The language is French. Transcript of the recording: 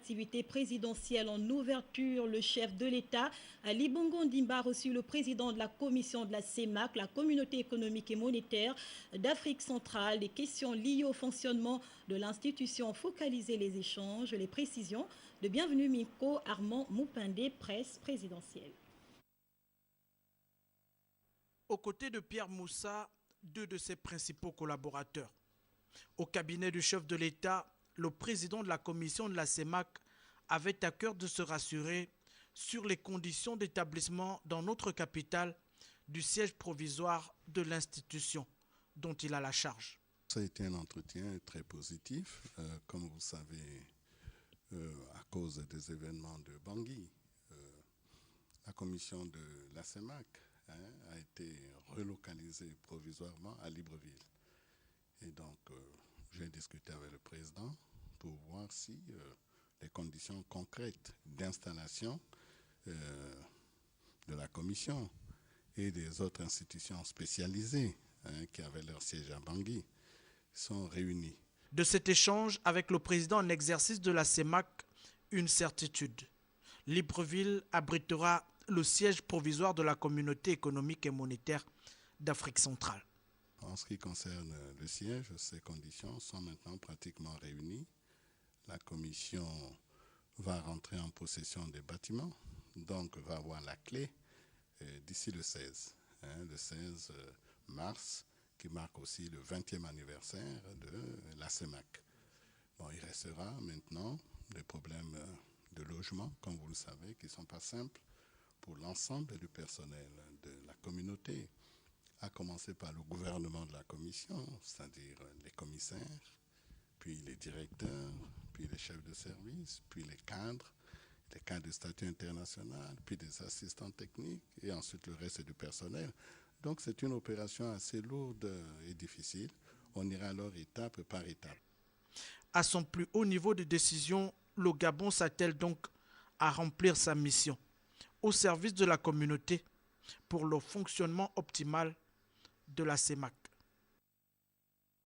Activité présidentielle en ouverture, le chef de l'État, Ali Bongo Ondimba, a reçu le président de la commission de la CEMAC, la Communauté économique et monétaire d'Afrique centrale. Les questions liées au fonctionnement de l'institution ont focalisé les échanges, les précisions de Bienvenue Miko Armand Moupindé, presse présidentielle. Aux côtés de Pierre Moussa, deux de ses principaux collaborateurs. Au cabinet du chef de l'État, le président de la commission de la CEMAC avait à cœur de se rassurer sur les conditions d'établissement dans notre capitale du siège provisoire de l'institution dont il a la charge. Ça a été un entretien très positif, comme vous savez, à cause des événements de Bangui. La commission de la CEMAC a été relocalisée provisoirement à Libreville. Et donc, j'ai discuté avec le président pour voir si les conditions concrètes d'installation de la commission et des autres institutions spécialisées qui avaient leur siège à Bangui sont réunies. De cet échange avec le président en exercice de la CEMAC, une certitude. Libreville abritera le siège provisoire de la Communauté économique et monétaire d'Afrique centrale. En ce qui concerne le siège, ces conditions sont maintenant pratiquement réunies. La commission va rentrer en possession des bâtiments, donc va avoir la clé d'ici le 16 mars, qui marque aussi le 20e anniversaire de la CEMAC. Bon, il restera maintenant des problèmes de logement, comme vous le savez, qui ne sont pas simples pour l'ensemble du personnel de la communauté, à commencer par le gouvernement de la commission, c'est-à-dire les commissaires, puis les directeurs, puis les chefs de service, puis les cadres de statut international, puis des assistants techniques, et ensuite le reste du personnel. Donc c'est une opération assez lourde et difficile. On ira alors étape par étape. À son plus haut niveau de décision, le Gabon s'attelle donc à remplir sa mission au service de la communauté pour le fonctionnement optimal de la CEMAC.